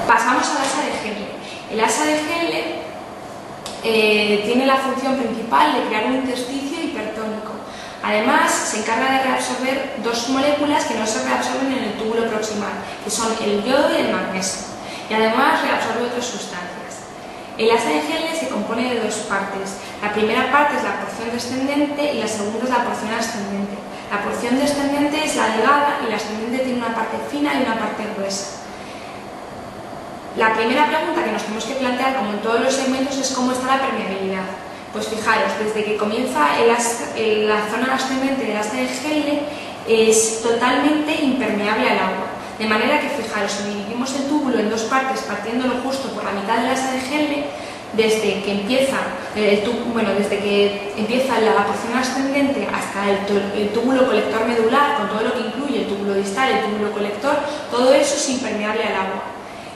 Pasamos al asa de Henle. El asa de Henle tiene la función principal de crear un intersticio hipertónico. Además, se encarga de reabsorber dos moléculas que no se reabsorben en el túbulo proximal, que son el yodo y el magnesio, y además reabsorbe otras sustancias. El asa de Henle se compone de dos partes. La primera parte es la porción descendente y la segunda es la porción ascendente. La porción descendente es la delgada y la ascendente tiene una parte fina y una parte gruesa. La primera pregunta que nos tenemos que plantear, como en todos los segmentos, es cómo está la permeabilidad. Pues fijaros, desde que comienza la zona ascendente del asa de Henle es totalmente impermeable al agua. De manera que, fijaros, si dividimos el túbulo en dos partes, partiéndolo justo por la mitad del asa de Henle, desde que empieza la porción ascendente hasta el túbulo colector medular, con todo lo que incluye el túbulo distal, el túbulo colector, todo eso es impermeable al agua.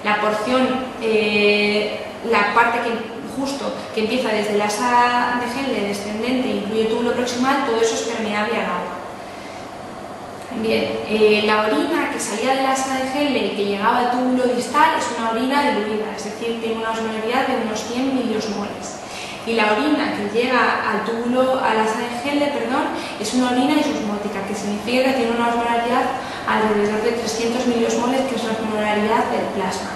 La parte que empieza desde el asa de Henle descendente e incluye el túbulo proximal, todo eso es permeable al agua. Bien, la orina que salía del asa de Henle y que llegaba al túbulo distal es una orina diluida, es decir, tiene una osmolaridad de unos 100 miliosmoles. Y la orina que llega al asa de Henle, es una orina isosmótica, que significa que tiene una osmolaridad alrededor de 300 miliosmoles, que es la osmolaridad del plasma.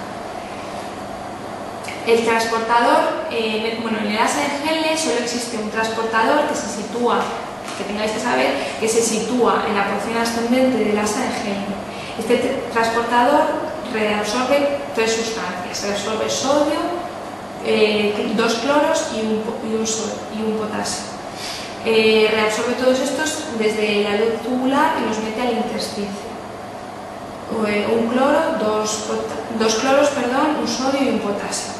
El transportador, en el asa de Henle solo existe un transportador que tengáis que saber, que se sitúa en la porción ascendente del asa de Henle. Este transportador reabsorbe tres sustancias: reabsorbe sodio, dos cloros y un potasio. Reabsorbe todos estos desde la luz tubular y los mete al intersticio. Un cloro, dos cloros, un sodio y un potasio.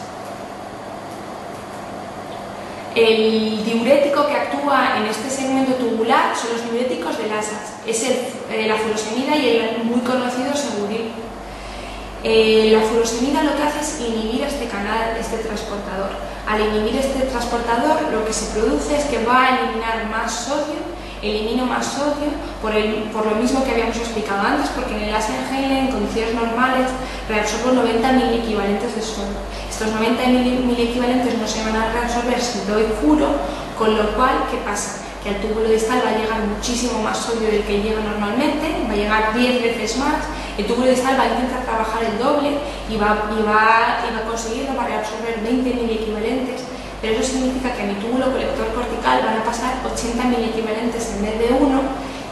El diurético que actúa en este segmento tubular son los diuréticos de Lasas. Es la furosemida y el muy conocido Seguryl. La furosemida lo que hace es inhibir este transportador. Al inhibir este transportador, lo que se produce es que va a eliminar más sodio. Elimino más sodio por lo mismo que habíamos explicado antes, porque en el asa de Henle, en condiciones normales, reabsorbo 90 miliequivalentes de sodio. Estos 90 miliequivalentes no se van a reabsorber si doy furo, con lo cual, ¿qué pasa? Que al túbulo distal va a llegar muchísimo más sodio del que llega normalmente, va a llegar 10 veces más. El túbulo distal va a intentar trabajar el doble y va a conseguirlo para reabsorber 20 miliequivalentes. Pero eso significa que a mi túbulo colector cortical van a pasar 80 miliequivalentes en vez de 1,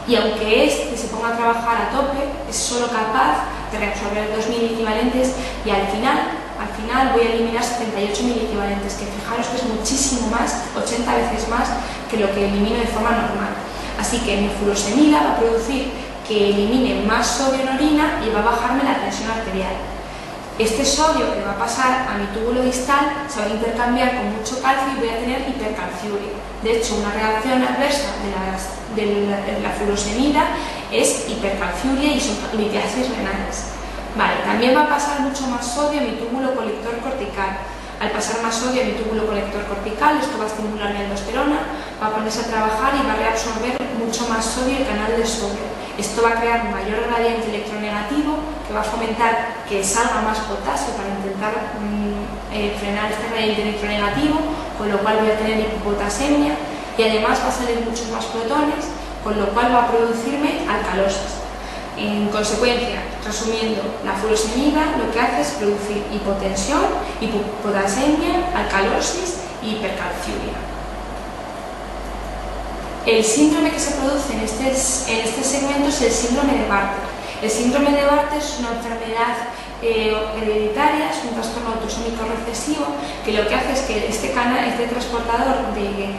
y aunque este se ponga a trabajar a tope, es solo capaz de reabsorber 2 miliequivalentes, y al final voy a eliminar 78 miliequivalentes, que fijaros que es muchísimo más, 80 veces más que lo que elimino de forma normal. Así que mi furosemida va a producir que elimine más sodio en orina y va a bajarme la tensión arterial. Este sodio que va a pasar a mi túbulo distal se va a intercambiar con mucho calcio y voy a tener hipercalciuria. De hecho, una reacción adversa de la furosemida es hipercalciuria y litiasis renales. Vale, también va a pasar mucho más sodio a mi túbulo colector cortical. Al pasar más sodio a mi túbulo colector cortical, esto va a estimular la aldosterona, va a ponerse a trabajar y va a reabsorber mucho más sodio el canal de sodio. Esto va a crear un mayor gradiente electronegativo que va a fomentar que salga más potasio para intentar frenar este gradiente electronegativo, con lo cual voy a tener hipopotasemia, y además va a salir muchos más protones, con lo cual va a producirme alcalosis. En consecuencia, resumiendo, la furosemida lo que hace es producir hipotensión, hipopotasemia, alcalosis y hipercalciuria. El síndrome que se produce en este segmento es el síndrome de Bartter. El síndrome de Bartter es una enfermedad hereditaria, es un trastorno autosómico recesivo, que lo que hace es que este transportador de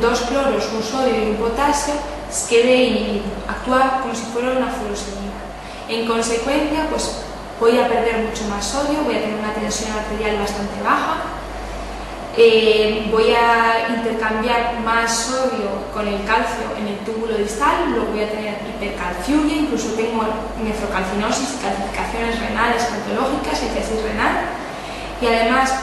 dos cloros, un sodio y un potasio quede inhibido, actúa como si fuera una furosemida. En consecuencia, pues voy a perder mucho más sodio, voy a tener una tensión arterial bastante baja, voy a intercambiar más sodio con el calcio en el túbulo distal, luego voy a tener hipercalciuria, incluso tengo nefrocalcinosis, calcificaciones renales patológicas, litiasis renal, y además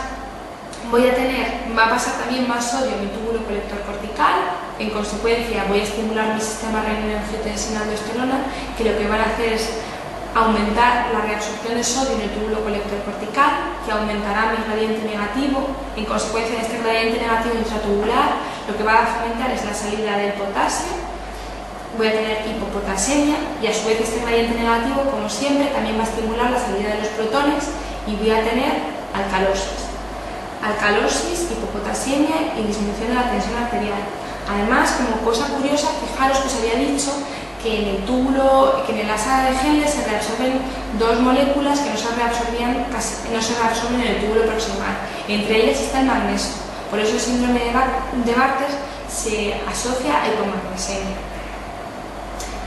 va a pasar también más sodio en mi túbulo colector cortical. En consecuencia voy a estimular mi sistema renina-angiotensina-aldosterona, que lo que van a hacer es aumentar la reabsorción de sodio en el túbulo colector cortical, que aumentará mi gradiente negativo. En consecuencia de este gradiente negativo intratubular, lo que va a fomentar es la salida del potasio. Voy a tener hipopotasemia y a su vez este gradiente negativo, como siempre, también va a estimular la salida de los protones y voy a tener alcalosis. Alcalosis, hipopotasemia y disminución de la tensión arterial. Además, como cosa curiosa, fijaros que os había dicho que en el túbulo, que en el asa de Henle se reabsorben dos moléculas que no se reabsorben en el túbulo proximal. Entre ellas está el magnesio. Por eso el síndrome de Bartter se asocia a hipomagnesemia.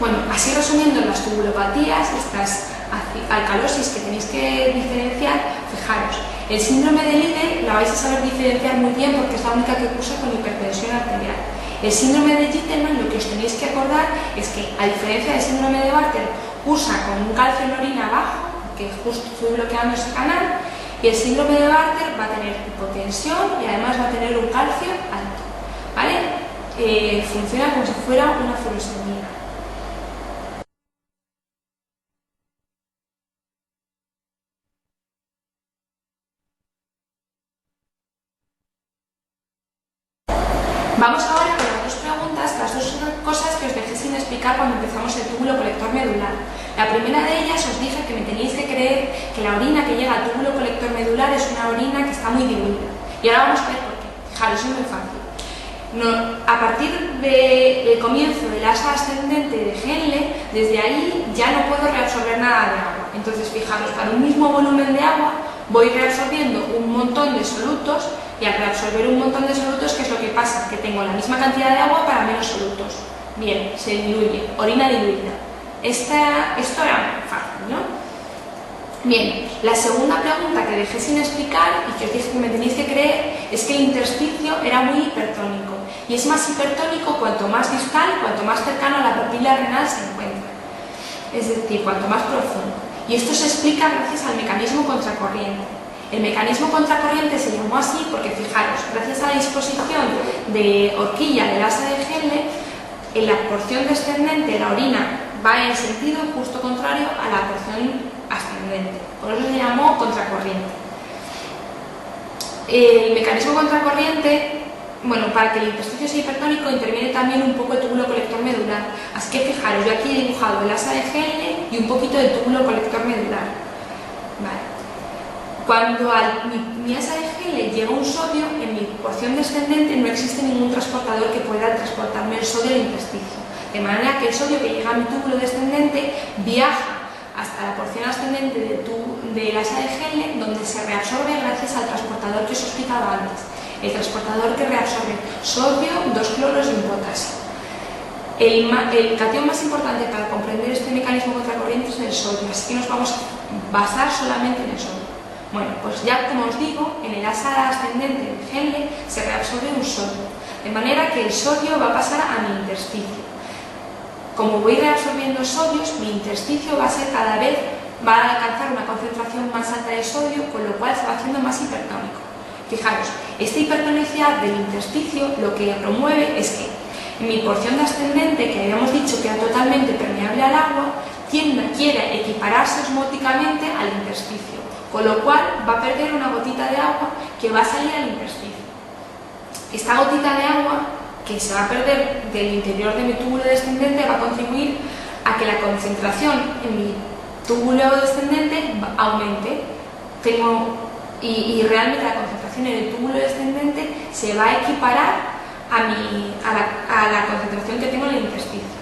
Bueno, así resumiendo las tubulopatías, estas alcalosis que tenéis que diferenciar, fijaros, el síndrome de Liddle la vais a saber diferenciar muy bien porque es la única que cursa con hipertensión arterial. El síndrome de Gitelman, lo que os tenéis que acordar es que, a diferencia del síndrome de Bartter, cursa con un calcio en orina bajo, que justo estoy bloqueando ese canal, y el síndrome de Bartter va a tener hipotensión y además va a tener un calcio alto, ¿vale? Funciona como si fuera una furosemida. Vamos ahora con las dos preguntas, las dos cosas que os dejé sin explicar cuando empezamos el túbulo colector medular. La primera de ellas os dije que me teníais que creer que la orina que llega al túbulo colector medular es una orina que está muy diluida. Y ahora vamos a ver por qué. Fijaros, es muy fácil. A partir del comienzo del asa ascendente de Henle, desde ahí ya no puedo reabsorber nada de agua. Entonces, fijaros, para un mismo volumen de agua voy reabsorbiendo un montón de solutos. Y al reabsorber un montón de solutos, ¿qué es lo que pasa? Que tengo la misma cantidad de agua para menos solutos. Bien, se diluye, orina diluida. Esto era fácil, ¿no? Bien, la segunda pregunta que dejé sin explicar y que os dije que me tenéis que creer es que el intersticio era muy hipertónico. Y es más hipertónico cuanto más distal, cuanto más cercano a la papila renal se encuentra. Es decir, cuanto más profundo. Y esto se explica gracias al mecanismo contracorriente. El mecanismo contracorriente se llamó así porque, fijaros, gracias a la disposición de horquilla del asa de Henle, en la porción descendente la orina va en sentido justo contrario a la porción ascendente. Por eso se llamó contracorriente. El mecanismo contracorriente, bueno, para que el intersticio sea hipertónico interviene también un poco el túbulo colector medular. Así que fijaros, yo aquí he dibujado el asa de Henle y un poquito del túbulo colector medular. Vale. Cuando a mi asa de Henle llega un sodio, en mi porción descendente no existe ningún transportador que pueda transportarme el sodio al intersticio. De manera que el sodio que llega a mi túbulo descendente viaja hasta la porción ascendente del asa de Henle, donde se reabsorbe gracias al transportador que os he explicado antes. El transportador que reabsorbe sodio, 2 cloros y un potasio. El catión más importante para comprender este mecanismo contracorriente es el sodio, así que nos vamos a basar solamente en el sodio. Bueno, pues ya como os digo, en el asa ascendente de Henle se reabsorbe un sodio, de manera que el sodio va a pasar a mi intersticio. Como voy reabsorbiendo sodios, mi intersticio va a alcanzar una concentración más alta de sodio, con lo cual se va haciendo más hipertónico. Fijaros, esta hipertonicidad del intersticio lo que promueve es que en mi porción descendente, que habíamos dicho que era totalmente permeable al agua, quiere equipararse osmóticamente al intersticio, con lo cual va a perder una gotita de agua que va a salir al intersticio. Esta gotita de agua que se va a perder del interior de mi túbulo descendente va a contribuir a que la concentración en mi túbulo descendente aumente. Y realmente la concentración en el túbulo descendente se va a equiparar a la concentración que tengo en el intersticio.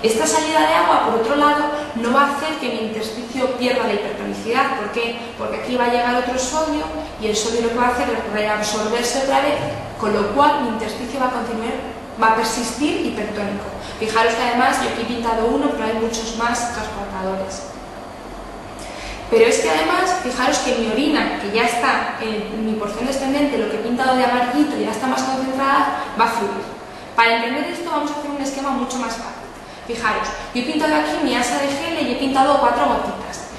Esta salida de agua, por otro lado, no va a hacer que mi intersticio pierda la hipertonicidad. ¿Por qué? Porque aquí va a llegar otro sodio y el sodio lo que va a hacer es reabsorberse otra vez, con lo cual mi intersticio va a persistir hipertónico. Fijaros que además yo aquí he pintado uno, pero hay muchos más transportadores. Pero es que además, fijaros que mi orina, que ya está en mi porción descendente, lo que he pintado de amarillito ya está más concentrada, va a fluir. Para entender esto vamos a hacer un esquema mucho más fácil. Fijaros, yo he pintado aquí mi asa de Henle y he pintado 4 gotitas.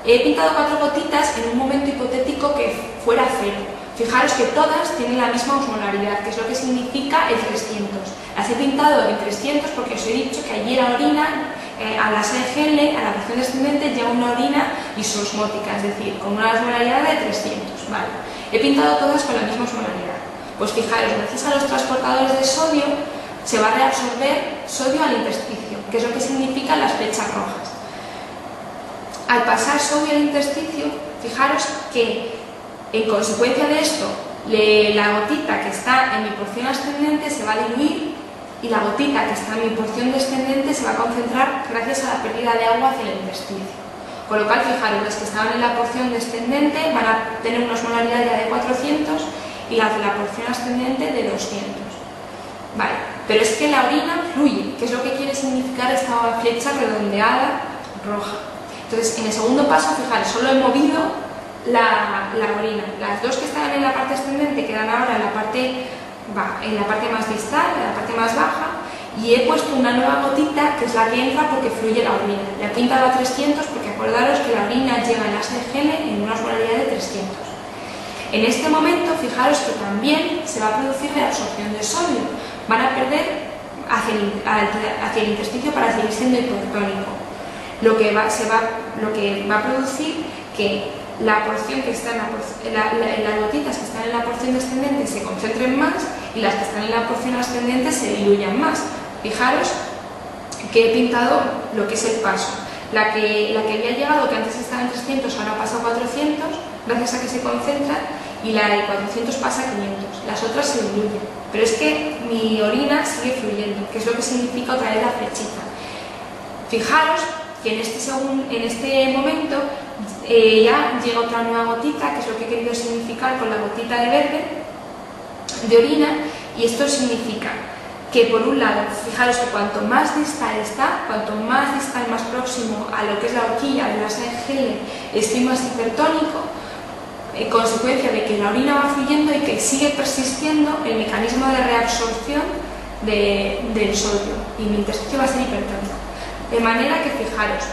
He pintado 4 gotitas en un momento hipotético que fuera cero. Fijaros que todas tienen la misma osmolaridad, que es lo que significa el 300. Las he pintado en 300 porque os he dicho que allí la orina a la SGL, a la porción descendente, llega una orina isosmótica, es decir, con una osmolaridad de 300. Vale. He pintado todas con la misma osmolaridad. Pues fijaros, gracias a los transportadores de sodio, se va a reabsorber sodio al intersticio, que es lo que significan las flechas rojas. Al pasar sodio al intersticio, fijaros que en consecuencia de esto, la gotita que está en mi porción ascendente se va a diluir y la gotita que está en mi porción descendente se va a concentrar gracias a la pérdida de agua hacia el intersticio. Con lo cual, fijaros, las que estaban en la porción descendente van a tener una osmolaridad ya de 400 y las de la porción ascendente de 200. Vale, pero es que la orina fluye, que es lo que quiere significar esta flecha redondeada roja. Entonces, en el segundo paso, fijaros, solo he movido la orina. Las dos que estaban en la parte ascendente quedan ahora en la parte más distal, en la parte más baja, y he puesto una nueva gotita que es la que entra porque fluye la orina. La he pintado a 300 porque acordaros que la orina llega en la SGL en una osmolaridad de 300. En este momento, fijaros que también se va a producir reabsorción de sodio. Van a perder hacia el intersticio para seguir siendo hipertónico. Lo que va a producir que la porción que está las gotitas que están en la porción descendente se concentren más y las que están en la porción ascendente se diluyan más. Fijaros que he pintado lo que es el paso. La que había llegado, que antes estaba en 300, ahora pasa a 400, gracias a que se concentra, y la de 400 pasa a 500. Las otras se diluyen. Pero es que mi orina sigue fluyendo, que es lo que significa otra vez la flechita. Fijaros que en este momento ya llega otra nueva gotita, que es lo que he querido significar con la gotita de verde, de orina, y esto significa que por un lado, fijaros que cuanto más distal está, cuanto más distal, más próximo a lo que es la horquilla de la SGL, estoy más hipertónico, en consecuencia de que la orina va fluyendo y que sigue persistiendo el mecanismo de reabsorción del sodio, y mi intersticio va a ser hipertónico. De manera que, fijaros,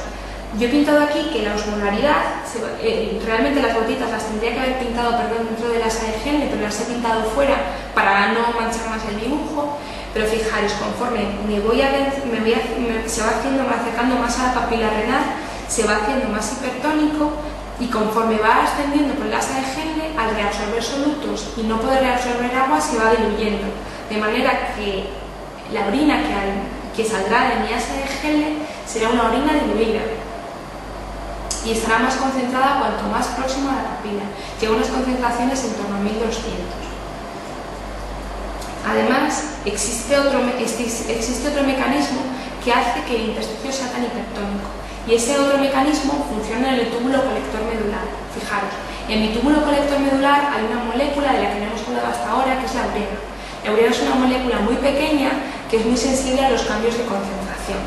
yo he pintado aquí que la osmolaridad, realmente las gotitas las tendría que haber pintado, dentro de la SGL, pero las he pintado fuera para no manchar más el dibujo. Pero fijaros, conforme se va acercando más a la papila renal, se va haciendo más hipertónico, y conforme va ascendiendo por la SGL, al reabsorber solutos y no poder reabsorber agua, se va diluyendo. De manera que la orina que saldrá de mi SGL será una orina diluida y estará más concentrada cuanto más próxima a la papila. Llega a unas concentraciones en torno a 1200. Además, existe otro mecanismo que hace que el intersticio sea tan hipertónico, y ese otro mecanismo funciona en el túbulo colector medular. Fijaros, en mi túbulo colector medular hay una molécula de la que no hemos hablado hasta ahora, que es la urea. La urea es una molécula muy pequeña que es muy sensible a los cambios de concentración.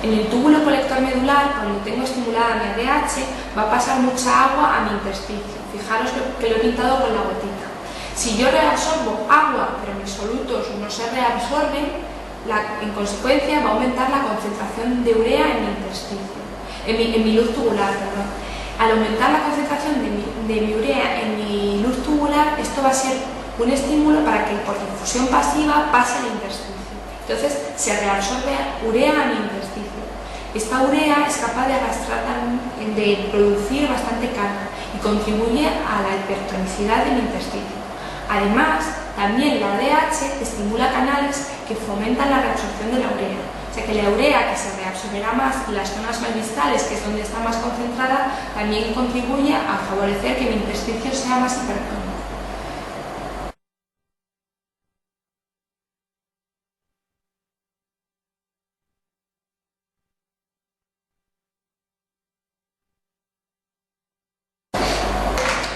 En el túbulo colector medular, cuando tengo estimulada mi ADH, va a pasar mucha agua a mi intersticio. Fijaros que lo he pintado con la gotita. Si yo reabsorbo agua, pero mis solutos no se reabsorben, en consecuencia va a aumentar la concentración de urea en mi intersticio, en mi luz tubular, perdón. Al aumentar la concentración de mi urea en mi luz tubular, esto va a ser un estímulo para que por difusión pasiva pase al intersticio. Entonces se reabsorbe urea a mi intersticio. Esta urea es capaz de producir bastante carga y contribuye a la hipertonicidad del intersticio. Además, también la ADH estimula canales que fomentan la reabsorción de la urea. O sea que la urea, que se reabsorberá más en las zonas más distales, que es donde está más concentrada, también contribuye a favorecer que mi intersticio sea más hipertónico.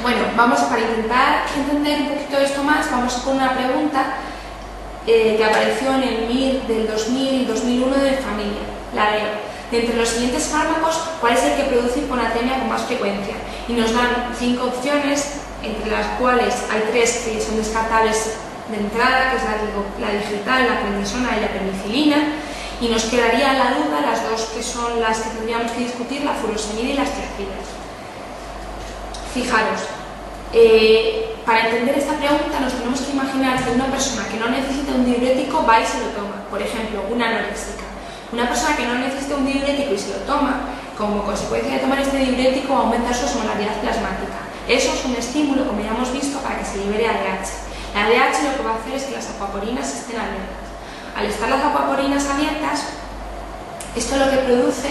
Bueno, para intentar entender un poquito esto más, vamos con una pregunta que apareció en el MIR del 2000 y 2001 de familia. La leo. De entre los siguientes fármacos, ¿cuál es el que produce hiponatremia con más frecuencia? Y nos dan 5 opciones, entre las cuales hay 3 que son descartables de entrada, que es la digital, la prednisona y la penicilina, y nos quedaría la duda las 2 que son las que tendríamos que discutir, la furosemida y las tiazidas. Fijaros, para entender esta pregunta nos tenemos que imaginar que una persona que no necesita un diurético va y se lo toma, por ejemplo, una anoréxica. Una persona que no necesita un diurético y se lo toma, como consecuencia de tomar este diurético va a aumentar su osmolaridad plasmática. Eso es un estímulo, como ya hemos visto, para que se libere ADH. La ADH lo que va a hacer es que las acuaporinas estén abiertas. Al estar las acuaporinas abiertas, esto lo que produce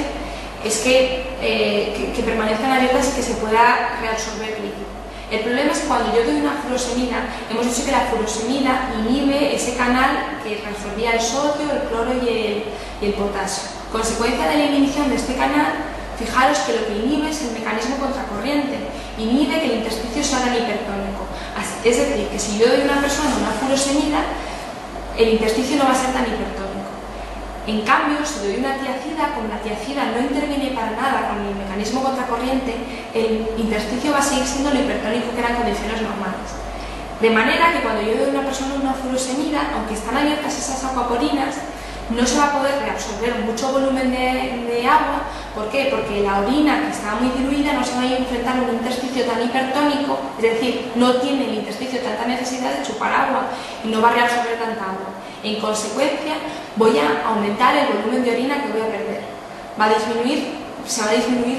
es que permanezcan abiertas y que se pueda reabsorber líquido. El problema es que cuando yo doy una furosemida, hemos dicho que la furosemida inhibe ese canal que reabsorbía el sodio, el cloro y el potasio. Consecuencia de la inhibición de este canal, fijaros que lo que inhibe es el mecanismo contracorriente, inhibe que el intersticio sea tan hipertónico. Es decir, que si yo doy a una persona una furosemida, el intersticio no va a ser tan hipertónico. En cambio, si doy una tiacida, como la tiacida no interviene para nada con el mecanismo contracorriente, el intersticio va a seguir siendo lo hipertónico que era en condiciones normales. De manera que cuando yo doy a una persona una furosemida, aunque están abiertas esas acuaporinas, no se va a poder reabsorber mucho volumen de agua. ¿Por qué? Porque la orina, que está muy diluida, no se va a enfrentar a un intersticio tan hipertónico, es decir, no tiene el intersticio tanta necesidad de chupar agua y no va a reabsorber tanta agua. En consecuencia, voy a aumentar el volumen de orina que voy a perder. Se va a disminuir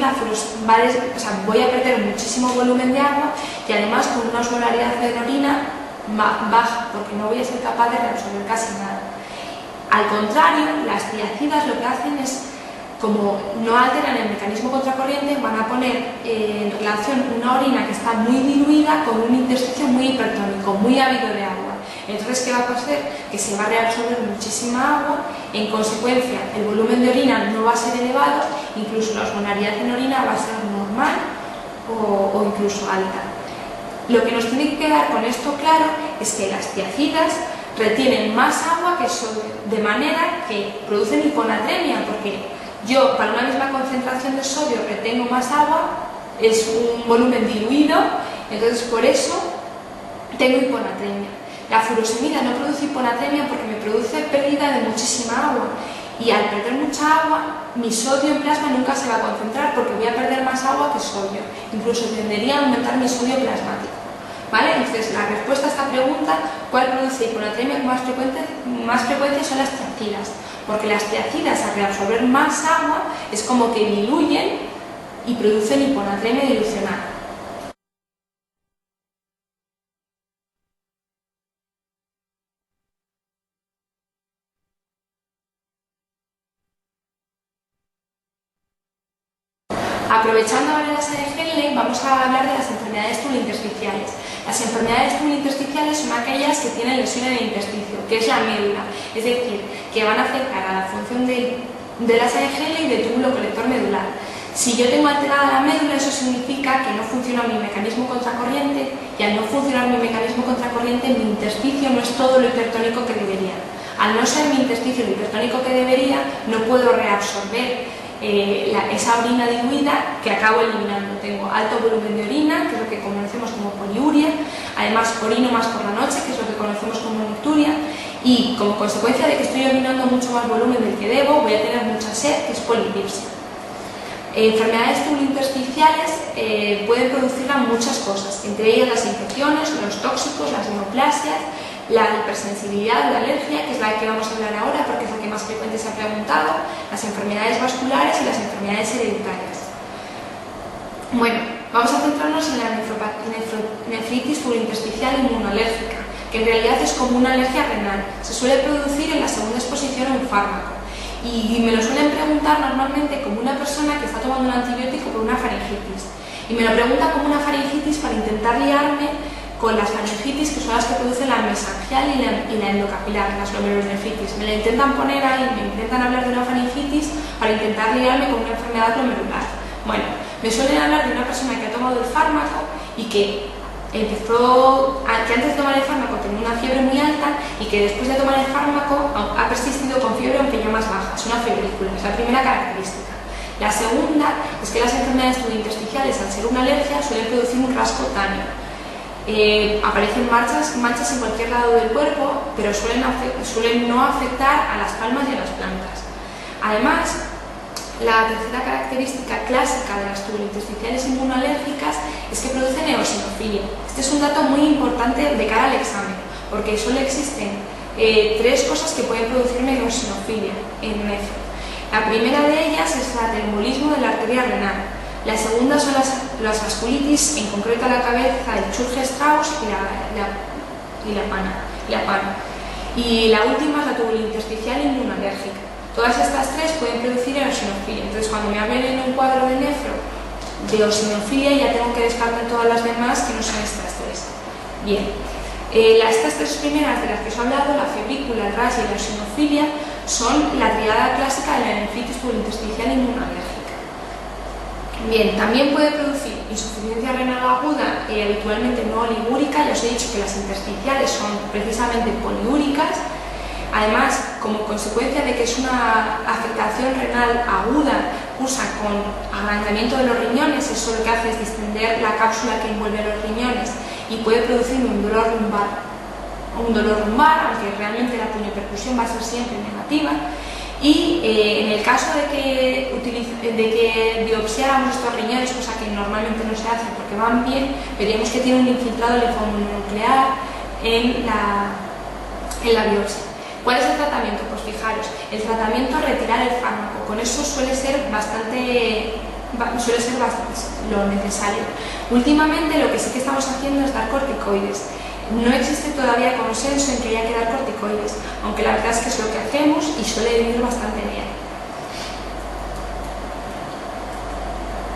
voy a perder muchísimo volumen de agua y además con una osmolaridad de orina baja, porque no voy a ser capaz de reabsorber casi nada. Al contrario, las tiacidas lo que hacen es, como no alteran el mecanismo contracorriente, van a poner en relación una orina que está muy diluida con un intersticio muy hipertónico, muy ávido de agua. Entonces, ¿qué va a pasar? Que se va a reabsorber muchísima agua, en consecuencia el volumen de orina no va a ser elevado, incluso la osmolaridad en orina va a ser normal o incluso alta. Lo que nos tiene que quedar con esto claro es que las tiacidas retienen más agua que sodio, de manera que producen hiponatremia, porque yo para una misma concentración de sodio retengo más agua, es un volumen diluido, entonces por eso tengo hiponatremia. La furosemida no produce hiponatremia porque me produce pérdida de muchísima agua, y al perder mucha agua, mi sodio en plasma nunca se va a concentrar porque voy a perder más agua que sodio, incluso tendería a aumentar mi sodio plasmático. ¿Vale? Entonces, la respuesta a esta pregunta, ¿cuál produce hiponatremia con más frecuencia? Son las tiacidas, porque las tiacidas, al reabsorber más agua, es como que diluyen y producen hiponatremia dilucional. Aprovechando ahora la sala de Henle, vamos a hablar de las enfermedades tubulointersticiales. Las enfermedades tubulointersticiales son aquellas que tienen lesión en el intersticio, que es la médula, es decir, que van a afectar a la función de la sala de Henle y del túbulo colector medular. Si yo tengo alterada la médula, eso significa que no funciona mi mecanismo contracorriente, y al no funcionar mi mecanismo contracorriente, mi intersticio no es todo lo hipertónico que debería. Al no ser mi intersticio lo hipertónico que debería, no puedo reabsorber esa orina diluida que acabo eliminando. Tengo alto volumen de orina, que es lo que conocemos como poliuria, además orino más por la noche, que es lo que conocemos como nocturia, y como consecuencia de que estoy orinando mucho más volumen del que debo, voy a tener mucha sed, que es polipipsia. Enfermedades tubulointersticiales pueden producirla muchas cosas, entre ellas las infecciones, los tóxicos, las neoplasias, la hipersensibilidad, la alergia, que es la que vamos a hablar ahora porque es la que más frecuente se ha preguntado, las enfermedades vasculares y las enfermedades hereditarias. Bueno, vamos a centrarnos en la nefritis tubulointersticial inmunolérgica, que en realidad es como una alergia renal. Se suele producir en la segunda exposición a un fármaco y me lo suelen preguntar normalmente como una persona que está tomando un antibiótico por una faringitis, y me lo pregunta como una faringitis para intentar liarme con las faringitis, que son las que producen la mesangial y la endocapilar, las glomerulonefritis. Me la intentan poner ahí, me intentan hablar de una faringitis para intentar liarme con una enfermedad glomerular. Bueno, me suelen hablar de una persona que ha tomado el fármaco y que antes de tomar el fármaco tenía una fiebre muy alta, y que después de tomar el fármaco ha persistido con fiebre aunque ya más baja. Es una febrícula, es la primera característica. La segunda es que las enfermedades tubulointersticiales, al ser una alergia, suelen producir un rasgo cutáneo. Aparecen manchas en cualquier lado del cuerpo, pero suelen no afectar a las palmas y a las plantas. Además, la tercera característica clásica de las tubulointersticiales inmunolérgicas es que producen eosinofilia. Este es un dato muy importante de cara al examen, porque solo existen tres cosas que pueden producirme eosinofilia en nefro. La primera de ellas es el embolismo de la arteria renal. La segunda son las vasculitis, en concreto a la cabeza, el Churg-Strauss y la PAN. Y la última es la tubulointersticial inmunoalérgica. Todas estas tres pueden producir eosinofilia. Entonces, cuando me hablen en un cuadro de nefro de eosinofilia, ya tengo que descartar todas las demás que no son estas tres. Bien, estas tres primeras de las que os he hablado, la febrícula, el RAS y la eosinofilia, son la triada clásica de la nefritis tubulointersticial inmunoalérgica. Bien, también puede producir insuficiencia renal aguda, habitualmente no oligúrica. Ya os he dicho que las intersticiales son precisamente poliúricas. Además, como consecuencia de que es una afectación renal aguda, cursa con agrandamiento de los riñones, eso lo que hace es distender la cápsula que envuelve los riñones y puede producir un dolor lumbar, aunque realmente la puniopercusión va a ser siempre negativa. Y en el caso de que biopsiáramos estos riñones, cosa que normalmente no se hace porque van bien, veríamos que tiene un infiltrado linfomononuclear en la biopsia. ¿Cuál es el tratamiento? Pues fijaros, el tratamiento es retirar el fármaco. Con eso suele ser bastante lo necesario. Últimamente lo que sí que estamos haciendo es dar corticoides. No existe todavía consenso en que haya que dar corticoides, aunque la verdad es que es lo que hacemos y suele ir bastante bien.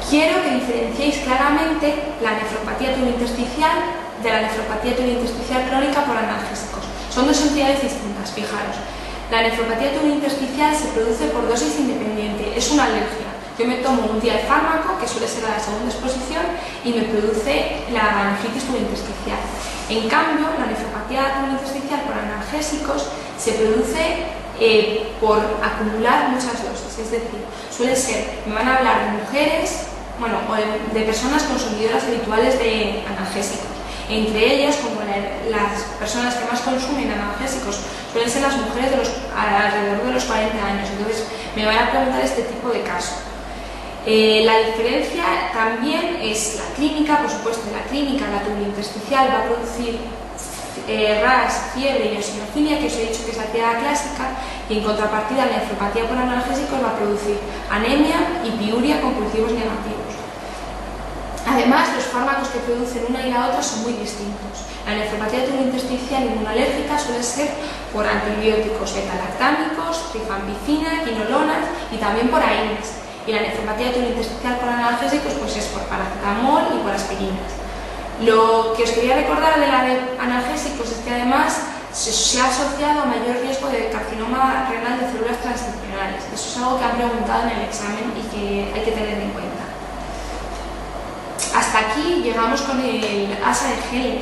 Quiero que diferenciéis claramente la nefropatía tubulointersticial de la nefropatía tubulointersticial crónica por analgésicos. Son dos entidades distintas, fijaros. La nefropatía tubulointersticial se produce por dosis independiente, es una alergia. Yo me tomo un día de fármaco, que suele ser a la segunda exposición, y me produce la nefritis tubulointersticial. En cambio, la nefropatía tubulointersticial por analgésicos se produce por acumular muchas dosis, es decir, suele ser, me van a hablar de mujeres, o de personas consumidoras habituales de analgésicos. Entre ellas, como las personas que más consumen analgésicos suelen ser las mujeres alrededor de los 40 años, entonces me van a preguntar este tipo de caso. La diferencia también es la clínica. Por supuesto, en la clínica la tubulointersticial va a producir RAS, fiebre y eosinofilia, que os he dicho que es la triada clásica, y en contrapartida la nefropatía por analgésicos va a producir anemia y piuria con cultivos negativos. Además, los fármacos que producen una y la otra son muy distintos. La nefropatía tubulointersticial inmunolérgica suele ser por antibióticos beta-lactámicos, rifampicina, quinolonas y también por AINES. Y la nefropatía tubulointersticial por analgésicos pues es por paracetamol y por aspirinas. Lo que os quería recordar de la de analgésicos es que además se ha asociado a mayor riesgo de carcinoma renal de células transcripcionales. Eso es algo que han preguntado en el examen y que hay que tener en cuenta. Hasta aquí llegamos con el asa de Helling.